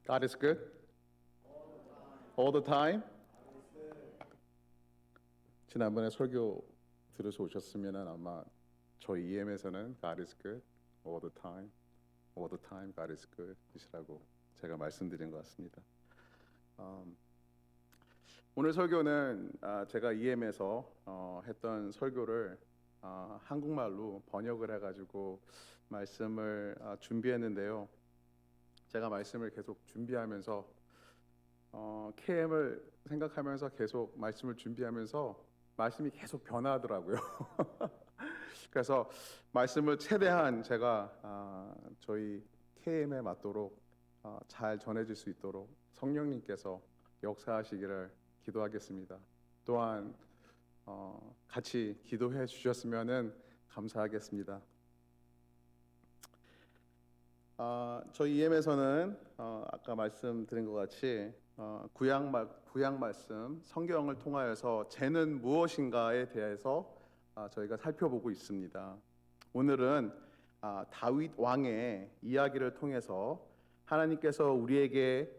God is good all the time. 지난번에 설교 들으셔 오셨으면 아마 저희 EM에서는 God is good all the time, all the time God is good 이시라고 제가 말씀드린 것 같습니다. 오늘 설교는 제가 EM에서 했던 설교를 한국말로 번역을 해가지고 말씀을 준비했는데요. 제가 말씀을 계속 준비하면서 KM을 생각하면서 계속 말씀을 준비하면서 말씀이 계속 변하더라고요. 그래서 말씀을 최대한 제가 저희 KM에 맞도록 잘 전해질 수 있도록 성령님께서 역사하시기를 기도하겠습니다. 또한 같이 기도해 주셨으면 감사하겠습니다. 저희 EM에서는 아까 말씀드린 것 같이 구약 말씀 성경을 통하여서 죄는 무엇인가에 대해서 저희가 살펴보고 있습니다. 오늘은 다윗 왕의 이야기를 통해서 하나님께서 우리에게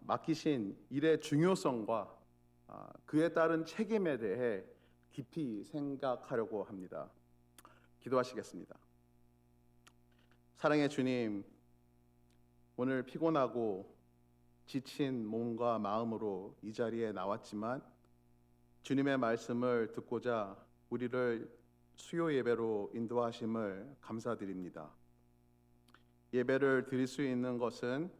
맡기신 일의 중요성과 그에 따른 책임에 대해 깊이 생각하려고 합니다. 기도하시겠습니다. 사랑의 주님, 오늘 피곤하고 지친 몸과 마음으로 이 자리에 나왔지만 주님의 말씀을 듣고자 우리를 수요 예배로 인도하심을 감사드립니다. 예배를 드릴 수 있는 것은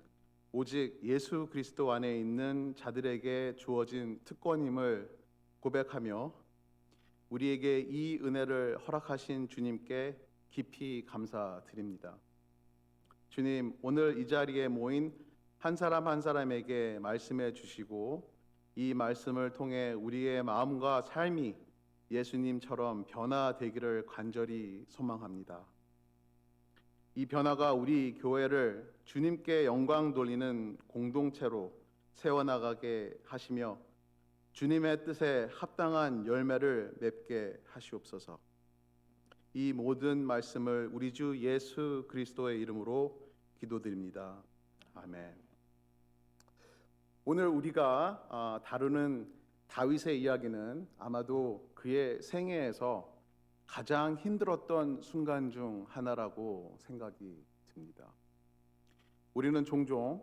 오직 예수 그리스도 안에 있는 자들에게 주어진 특권임을 고백하며 우리에게 이 은혜를 허락하신 주님께 깊이 감사드립니다. 주님, 오늘 이 자리에 모인 한 사람 한 사람에게 말씀해 주시고 이 말씀을 통해 우리의 마음과 삶이 예수님처럼 변화되기를 간절히 소망합니다. 이 변화가 우리 교회를 주님께 영광 돌리는 공동체로 세워나가게 하시며 주님의 뜻에 합당한 열매를 맺게 하시옵소서. 이 모든 말씀을 우리 주 예수 그리스도의 이름으로 기도드립니다. 아멘. 오늘 우리가 다루는 다윗의 이야기는 아마도 그의 생애에서 가장 힘들었던 순간 중 하나라고 생각이 듭니다. 우리는 종종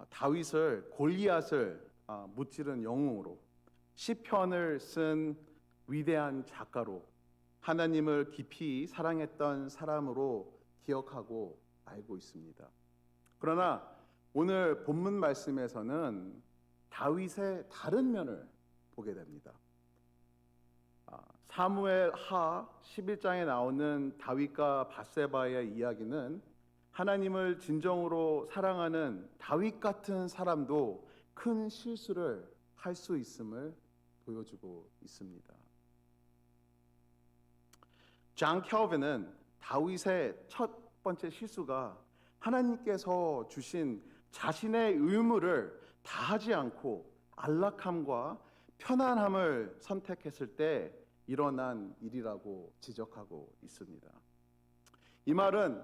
다윗을 골리앗을 무찌른 영웅으로 시편을 쓴 위대한 작가로 하나님을 깊이 사랑했던 사람으로 기억하고 알고 있습니다. 그러나 오늘 본문 말씀에서는 다윗의 다른 면을 보게 됩니다. 사무엘 하 11장에 나오는 다윗과 밧세바의 이야기는 하나님을 진정으로 사랑하는 다윗 같은 사람도 큰 실수를 할 수 있음을 보여주고 있습니다. 존 캘빈은 다윗의 첫 번째 실수가 하나님께서 주신 자신의 의무를 다하지 않고 안락함과 편안함을 선택했을 때 일어난 일이라고 지적하고 있습니다. 이 말은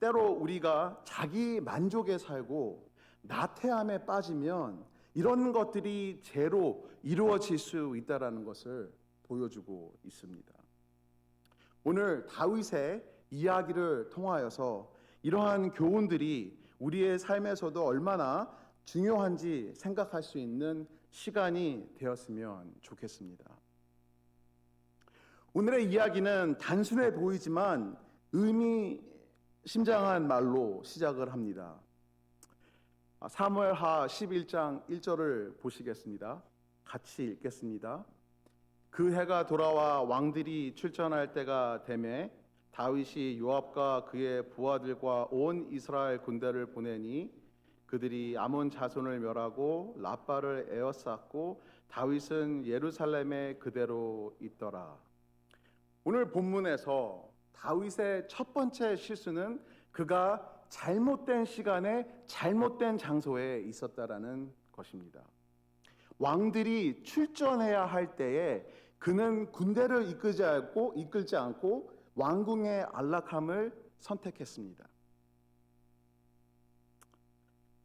때로 우리가 자기 만족에 살고 나태함에 빠지면 이런 것들이 죄로 이루어질 수 있다는 것을 보여주고 있습니다. 오늘 다윗의 이야기를 통하여서 이러한 교훈들이 우리의 삶에서도 얼마나 중요한지 생각할 수 있는 시간이 되었으면 좋겠습니다. 오늘의 이야기는 단순해 보이지만 의미심장한 말로 시작을 합니다. 사무엘하 11장 1절을 보시겠습니다. 같이 읽겠습니다. 그 해가 돌아와 왕들이 출전할 때가 되매 다윗이 요압과 그의 부하들과 온 이스라엘 군대를 보내니 그들이 아몬 자손을 멸하고 라빠를 에워쌌고 다윗은 예루살렘에 그대로 있더라. 오늘 본문에서 다윗의 첫 번째 실수는 그가 잘못된 시간에 잘못된 장소에 있었다라는 것입니다. 왕들이 출전해야 할 때에 그는 군대를 이끌지 않고 왕궁의 안락함을 선택했습니다.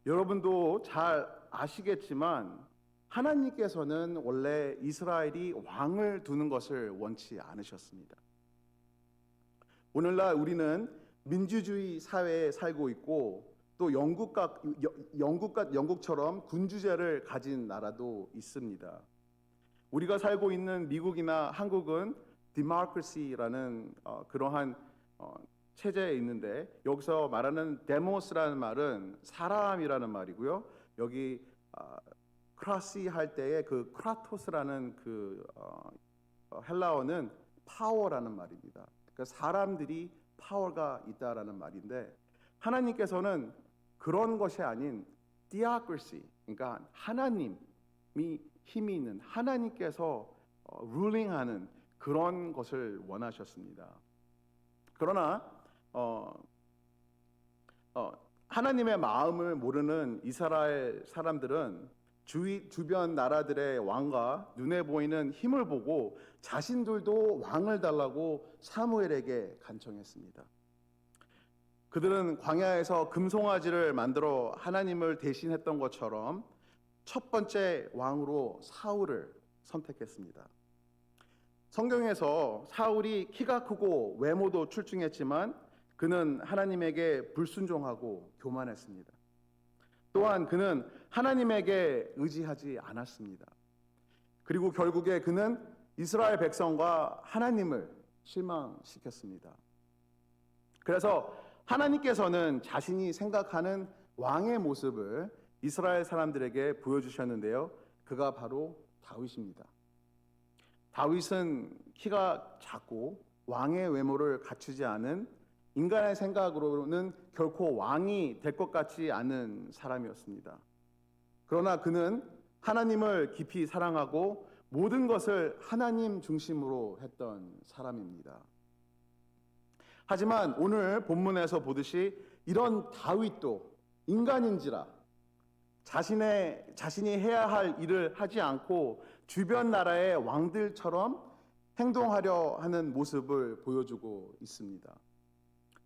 여러분도 잘 아시겠지만 하나님께서는 원래 이스라엘이 왕을 두는 것을 원치 않으셨습니다. 오늘날 우리는 민주주의 사회에 살고 있고 또 영국처럼 군주제를 가진 나라도 있습니다. 우리가 살고 있는 미국이나 한국은 democracy라는 그러한 체제에 있는데, 여기서 말하는 데모스라는 말은 사람이라는 말이고요. 여기 크라시 할 때의 그 크라토스라는 그 헬라어는 파워라는 말입니다. 그러니까 사람들이 파워가 있다라는 말인데, 하나님께서는 그런 것이 아닌 theocracy, 그러니까 하나님이 힘이 있는 하나님께서 룰링하는 그런 것을 원하셨습니다. 그러나 하나님의 마음을 모르는 이스라엘 사람들은 주변 나라들의 왕과 눈에 보이는 힘을 보고 자신들도 왕을 달라고 사무엘에게 간청했습니다. 그들은 광야에서 금송아지를 만들어 하나님을 대신했던 것처럼 첫 번째 왕으로 사울을 선택했습니다. 성경에서 사울이 키가 크고 외모도 출중했지만 그는 하나님에게 불순종하고 교만했습니다. 또한 그는 하나님에게 의지하지 않았습니다. 그리고 결국에 그는 이스라엘 백성과 하나님을 실망시켰습니다. 그래서 하나님께서는 자신이 생각하는 왕의 모습을 이스라엘 사람들에게 보여주셨는데요. 그가 바로 다윗입니다. 다윗은 키가 작고 왕의 외모를 갖추지 않은, 인간의 생각으로는 결코 왕이 될 것 같지 않은 사람이었습니다. 그러나 그는 하나님을 깊이 사랑하고 모든 것을 하나님 중심으로 했던 사람입니다. 하지만 오늘 본문에서 보듯이 이런 다윗도 인간인지라 자신이 해야 할 일을 하지 않고 주변 나라의 왕들처럼 행동하려 하는 모습을 보여주고 있습니다.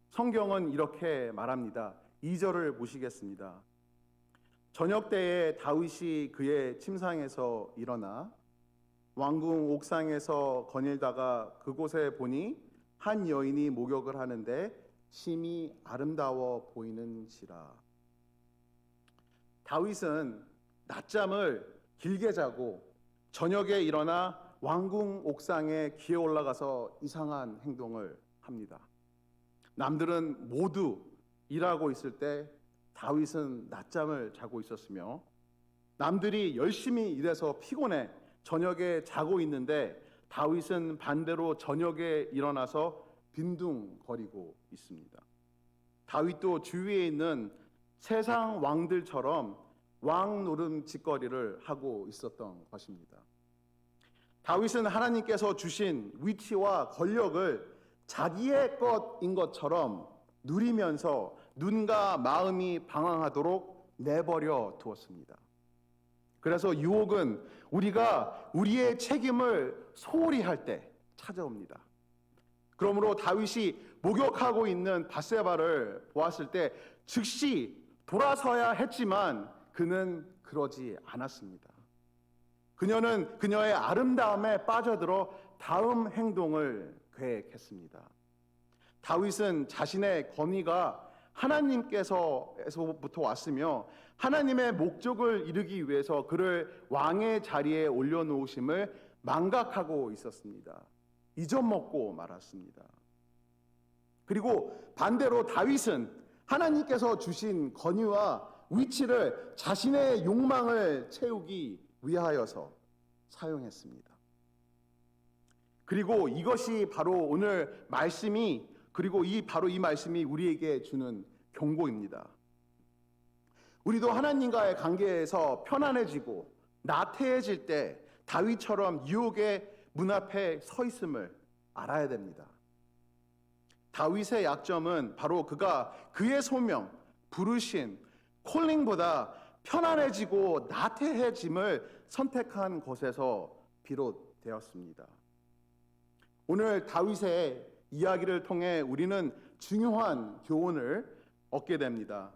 성경은 이렇게 말합니다. 2절을 보시겠습니다. 저녁 때에 다윗이 그의 침상에서 일어나 왕궁 옥상에서 거닐다가 그곳에 보니 한 여인이 목욕을 하는데 심히 아름다워 보이는지라. 다윗은 낮잠을 길게 자고 저녁에 일어나 왕궁 옥상에 기어 올라가서 이상한 행동을 합니다. 남들은 모두 일하고 있을 때 다윗은 낮잠을 자고 있었으며, 남들이 열심히 일해서 피곤해 저녁에 자고 있는데 다윗은 반대로 저녁에 일어나서 빈둥거리고 있습니다. 다윗도 주위에 있는 세상 왕들처럼 왕 노름 짓거리를 하고 있었던 것입니다. 다윗은 하나님께서 주신 위치와 권력을 자기의 것인 것처럼 누리면서 눈과 마음이 방황하도록 내버려 두었습니다. 그래서 유혹은 우리가 우리의 책임을 소홀히 할 때 찾아옵니다. 그러므로 다윗이 목욕하고 있는 밧세바를 보았을 때 즉시 돌아서야 했지만 그는 그러지 않았습니다. 그녀는 그녀의 아름다움에 빠져들어 다음 행동을 계획했습니다. 다윗은 자신의 권위가 하나님께서부터 왔으며 하나님의 목적을 이루기 위해서 그를 왕의 자리에 올려놓으심을 망각하고 있었습니다. 잊어먹고 말았습니다. 그리고 반대로 다윗은 하나님께서 주신 권위와 위치를 자신의 욕망을 채우기 위하여서 사용했습니다. 그리고 이것이 바로 오늘 말씀이, 그리고 바로 이 말씀이 우리에게 주는 경고입니다. 우리도 하나님과의 관계에서 편안해지고 나태해질 때 다윗처럼 유혹의 문 앞에 서 있음을 알아야 됩니다. 다윗의 약점은 바로 그가 그의 소명, 부르심, 콜링보다 편안해지고 나태해짐을 선택한 것에서 비롯되었습니다. 오늘 다윗의 이야기를 통해 우리는 중요한 교훈을 얻게 됩니다.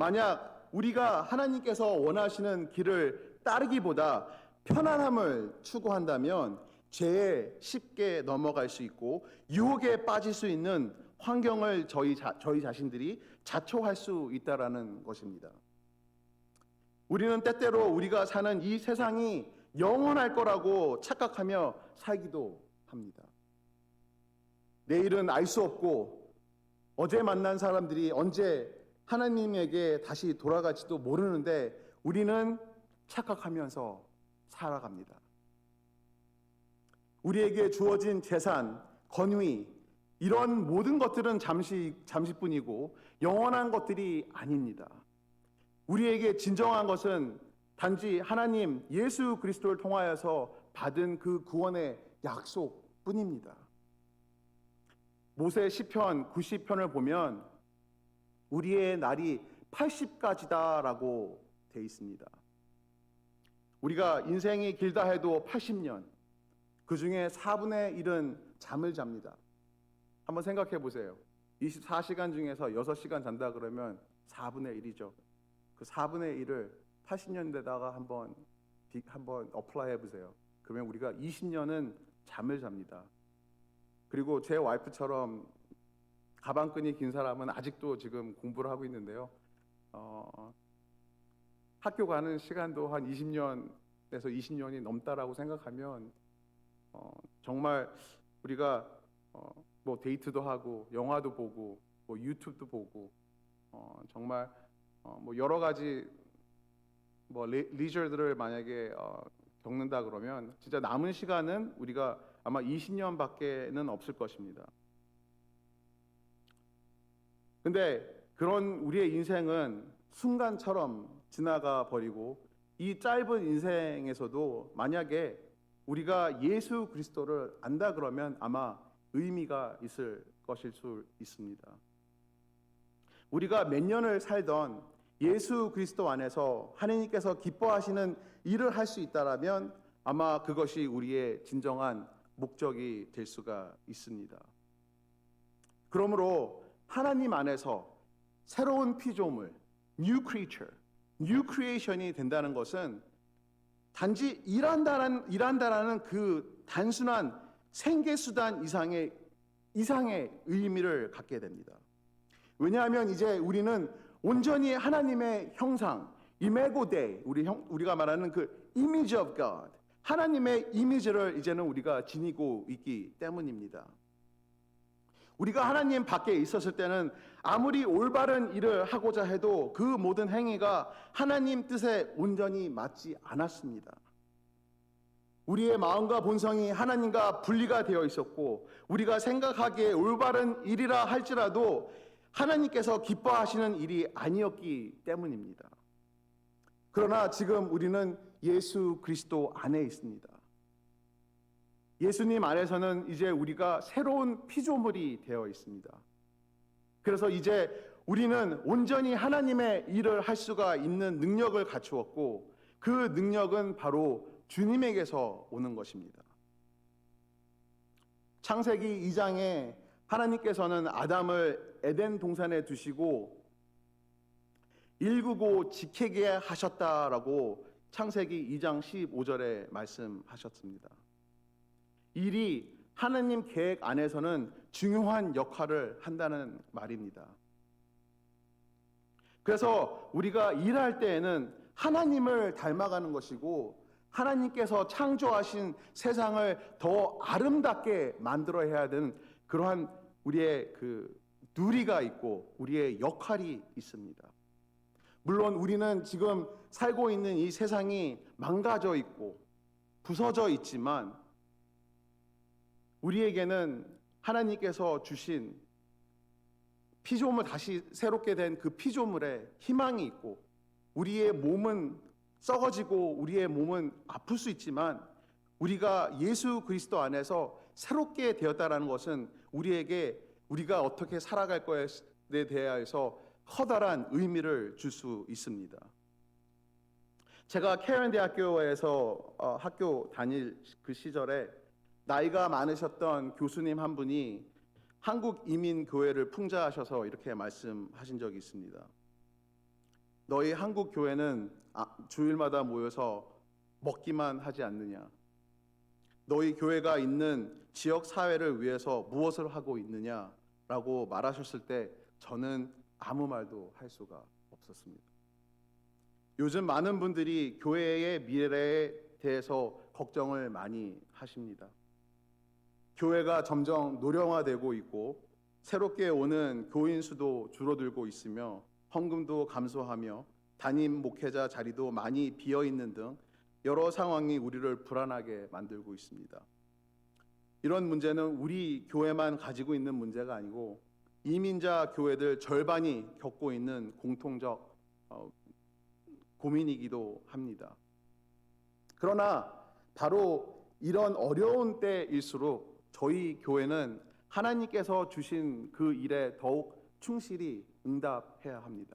만약 우리가 하나님께서 원하시는 길을 따르기보다 편안함을 추구한다면 죄에 쉽게 넘어갈 수 있고 유혹에 빠질 수 있는 환경을 저희 자신들이 자초할 수 있다라는 것입니다. 우리는 때때로 우리가 사는 이 세상이 영원할 거라고 착각하며 살기도 합니다. 내일은 알 수 없고 어제 만난 사람들이 언제 하나님에게 다시 돌아갈지도 모르는데 우리는 착각하면서 살아갑니다. 우리에게 주어진 재산, 권위, 이런 모든 것들은 잠시뿐이고 영원한 것들이 아닙니다. 우리에게 진정한 것은 단지 하나님 예수 그리스도를 통하여서 받은 그 구원의 약속뿐입니다. 모세 시편 90편을 보면 우리의 날이 80까지다라고 되어 있습니다. 우리가 인생이 길다 해도 80년, 그 중에 4분의 1은 잠을 잡니다. 한번 생각해 보세요. 24시간 중에서 6시간 잔다 그러면 4분의 1이죠. 그 4분의 1을 80년대다가 한번 어플라이 해보세요. 그러면 우리가 20년은 잠을 잡니다. 그리고 제 와이프처럼 가방끈이 긴 사람은 아직도 지금 공부를 하고 있는데요. 학교 가는 시간도 한 20년에서 20년이 넘다라고 생각하면 정말 우리가 뭐 데이트도 하고 영화도 보고 뭐 유튜브도 보고 정말 뭐 여러 가지 뭐 리저들을 만약에 겪는다 그러면 진짜 남은 시간은 우리가 아마 20년밖에는 없을 것입니다. 근데 그런 우리의 인생은 순간처럼 지나가 버리고 이 짧은 인생에서도 만약에 우리가 예수 그리스도를 안다 그러면 아마 의미가 있을 것일 수 있습니다. 우리가 몇 년을 살던 예수 그리스도 안에서 하나님께서 기뻐하시는 일을 할 수 있다라면 아마 그것이 우리의 진정한 목적이 될 수가 있습니다. 그러므로 하나님 안에서 새로운 피조물, new creature, new creation이 된다는 것은 단지 일한다라는 그 단순한 생계수단 이상의 의미를 갖게 됩니다. 왜냐하면 이제 우리는 온전히 하나님의 형상, 이메고데, 우리가 말하는 그 image of God, 하나님의 이미지를 이제는 우리가 지니고 있기 때문입니다. 우리가 하나님 밖에 있었을 때는 아무리 올바른 일을 하고자 해도 그 모든 행위가 하나님 뜻에 온전히 맞지 않았습니다. 우리의 마음과 본성이 하나님과 분리가 되어 있었고 우리가 생각하기에 올바른 일이라 할지라도 하나님께서 기뻐하시는 일이 아니었기 때문입니다. 그러나 지금 우리는 예수 그리스도 안에 있습니다. 예수님 안에서는 이제 우리가 새로운 피조물이 되어 있습니다. 그래서 이제 우리는 온전히 하나님의 일을 할 수가 있는 능력을 갖추었고 그 능력은 바로 주님에게서 오는 것입니다. 창세기 2장에 하나님께서는 아담을 에덴 동산에 두시고 일구고 지키게 하셨다라고 창세기 2장 15절에 말씀하셨습니다. 일이 하나님 계획 안에서는 중요한 역할을 한다는 말입니다. 그래서 우리가 일할 때에는 하나님을 닮아가는 것이고 하나님께서 창조하신 세상을 더 아름답게 만들어야 되는 그러한 우리의 그 누리가 있고 우리의 역할이 있습니다. 물론 우리는 지금 살고 있는 이 세상이 망가져 있고 부서져 있지만 우리에게는 하나님께서 주신 피조물 다시 새롭게 된 그 피조물에 희망이 있고 우리의 몸은 썩어지고 우리의 몸은 아플 수 있지만 우리가 예수 그리스도 안에서 새롭게 되었다라는 것은 우리에게 우리가 어떻게 살아갈 것에 대해서 커다란 의미를 줄 수 있습니다. 제가 캐런 대학교에서 학교 다닐 그 시절에 나이가 많으셨던 교수님 한 분이 한국 이민 교회를 풍자하셔서 이렇게 말씀하신 적이 있습니다. 너희 한국 교회는 주일마다 모여서 먹기만 하지 않느냐? 너희 교회가 있는 지역 사회를 위해서 무엇을 하고 있느냐라고 말하셨을 때 저는 아무 말도 할 수가 없었습니다. 요즘 많은 분들이 교회의 미래에 대해서 걱정을 많이 하십니다. 교회가 점점 노령화되고 있고 새롭게 오는 교인 수도 줄어들고 있으며 헌금도 감소하며 담임 목회자 자리도 많이 비어 있는 등 여러 상황이 우리를 불안하게 만들고 있습니다. 이런 문제는 우리 교회만 가지고 있는 문제가 아니고 이민자 교회들 절반이 겪고 있는 공통적 고민이기도 합니다. 그러나 바로 이런 어려운 때일수록 저희 교회는 하나님께서 주신 그 일에 더욱 충실히 응답해야 합니다.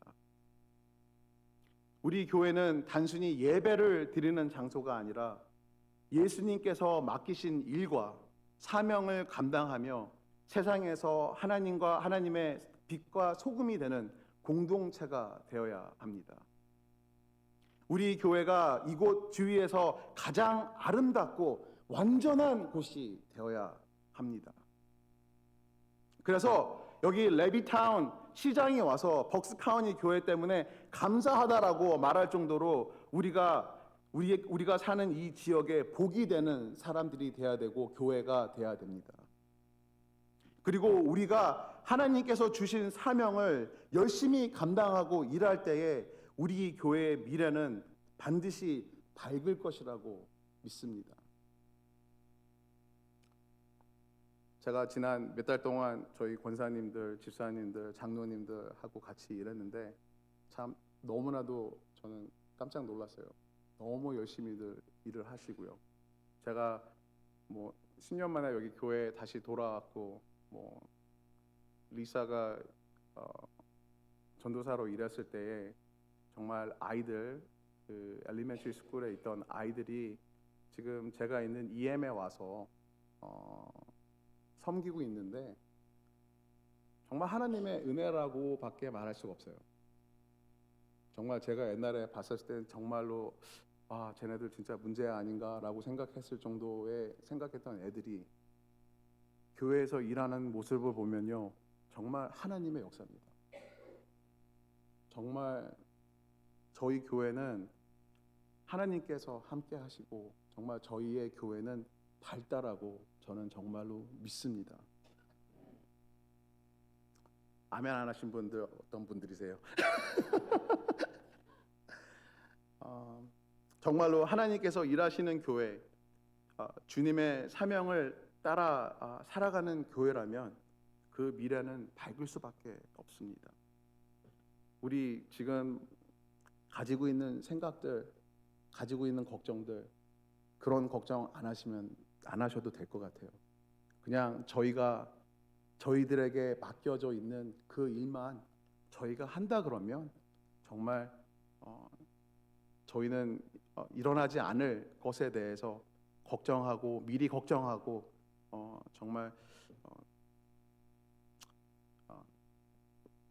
우리 교회는 단순히 예배를 드리는 장소가 아니라 예수님께서 맡기신 일과 사명을 감당하며 세상에서 하나님과 하나님의 빛과 소금이 되는 공동체가 되어야 합니다. 우리 교회가 이곳 주위에서 가장 아름답고 완전한 곳이 되어야 합니다. 그래서 여기 레비타운 시장에 와서 벅스카우니 교회 때문에 감사하다라고 말할 정도로 우리가 사는 이 지역에 복이 되는 사람들이 돼야 되고 교회가 돼야 됩니다. 그리고 우리가 하나님께서 주신 사명을 열심히 감당하고 일할 때에 우리 교회의 미래는 반드시 밝을 것이라고 믿습니다. 제가 지난 몇 달 동안 저희 권사님들, 집사님들, 장로님들하고 같이 일했는데 참 너무나도 저는 깜짝 놀랐어요. 너무 열심히들 일을 하시고요. 제가 10년 만에 여기 교회에 다시 돌아왔고 리사가 전도사로 일했을 때에 정말 아이들 그 엘리멘터리 스쿨에 있던 아이들이 지금 제가 있는 EM에 와서 섬기고 있는데 정말 하나님의 은혜라고밖에 말할 수가 없어요. 정말 제가 옛날에 봤었을 때는 정말로 쟤네들 진짜 문제 아닌가라고 생각했던 애들이 교회에서 일하는 모습을 보면요 정말 하나님의 역사입니다. 정말 저희 교회는 하나님께서 함께 하시고 정말 저희의 교회는 발달하고 저는 정말로 믿습니다. 아멘 안 하신 분들 어떤 분들이세요? 정말로 하나님께서 일하시는 교회, 주님의 사명을 따라 살아가는 교회라면 그 미래는 밝을 수밖에 없습니다. 우리 지금 가지고 있는 생각들, 가지고 있는 걱정들, 그런 걱정 안 하셔도 될 것 같아요. 그냥 저희들에게 맡겨져 있는 그 일만 저희가 한다 그러면 정말 저희는 일어나지 않을 것에 대해서 미리 걱정하고 정말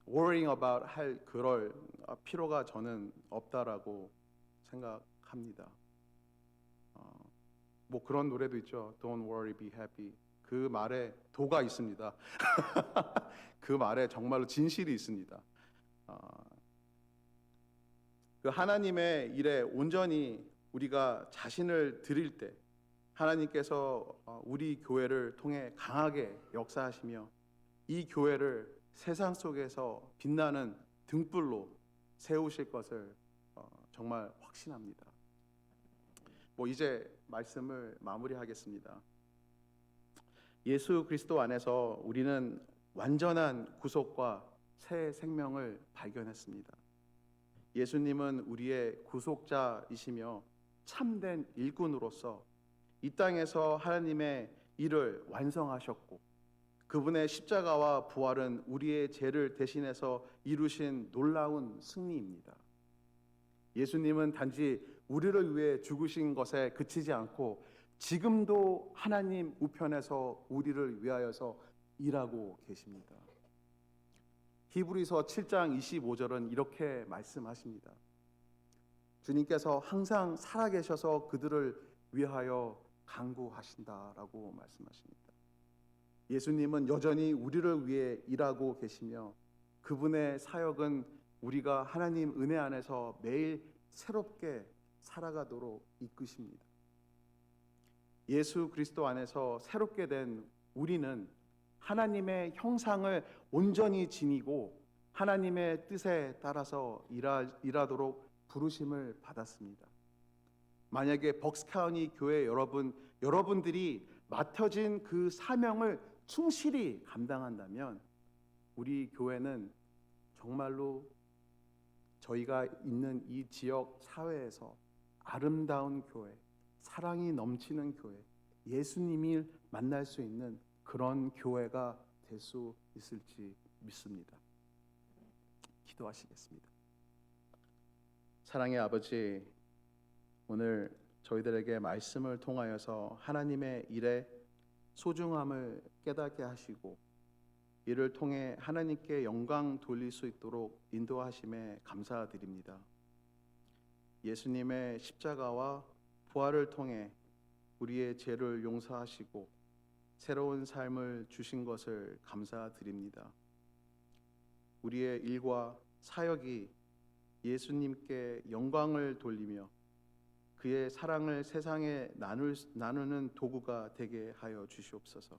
worrying about 그럴 필요가 저는 없다라고 생각합니다. 그런 노래도 있죠. Don't worry, be happy. 그 말에 도가 있습니다. 그 말에 정말로 진실이 있습니다. 그 하나님의 일에 온전히 우리가 자신을 드릴 때 하나님께서 우리 교회를 통해 강하게 역사하시며 이 교회를 세상 속에서 빛나는 등불로 세우실 것을 정말 확신합니다. 이제 말씀을 마무리하겠습니다. 예수 그리스도 안에서 우리는 완전한 구속과 새 생명을 발견했습니다. 예수님은 우리의 구속자이시며 참된 일꾼으로서 이 땅에서 하나님의 일을 완성하셨고 그분의 십자가와 부활은 우리의 죄를 대신해서 이루신 놀라운 승리입니다. 예수님은 단지 우리를 위해 죽으신 것에 그치지 않고 지금도 하나님 우편에서 우리를 위하여서 일하고 계십니다. 히브리서 7장 25절은 이렇게 말씀하십니다. 주님께서 항상 살아계셔서 그들을 위하여 간구하신다라고 말씀하십니다. 예수님은 여전히 우리를 위해 일하고 계시며 그분의 사역은 우리가 하나님 은혜 안에서 매일 새롭게 살아가도록 이끄십니다. 예수 그리스도 안에서 새롭게 된 우리는 하나님의 형상을 온전히 지니고 하나님의 뜻에 따라서 일하도록 부르심을 받았습니다. 만약에 벅스카우니 교회 여러분들이 맡겨진 그 사명을 충실히 감당한다면 우리 교회는 정말로 저희가 있는 이 지역 사회에서 아름다운 교회, 사랑이 넘치는 교회, 예수님을 만날 수 있는 그런 교회가 될 수 있을지 믿습니다. 기도하시겠습니다. 사랑의 아버지, 오늘 저희들에게 말씀을 통하여서 하나님의 일의 소중함을 깨닫게 하시고 이를 통해 하나님께 영광 돌릴 수 있도록 인도하심에 감사드립니다. 예수님의 십자가와 부활을 통해 우리의 죄를 용서하시고 새로운 삶을 주신 것을 감사드립니다. 우리의 일과 사역이 예수님께 영광을 돌리며 그의 사랑을 세상에 나누는 도구가 되게 하여 주시옵소서.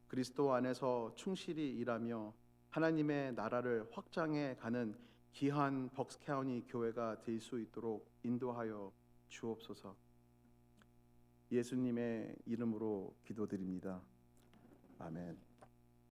그리스도 안에서 충실히 일하며 하나님의 나라를 확장해 가는 귀한 벅스카우니 교회가 될 수 있도록 인도하여 주옵소서. 예수님의 이름으로 기도드립니다. 아멘.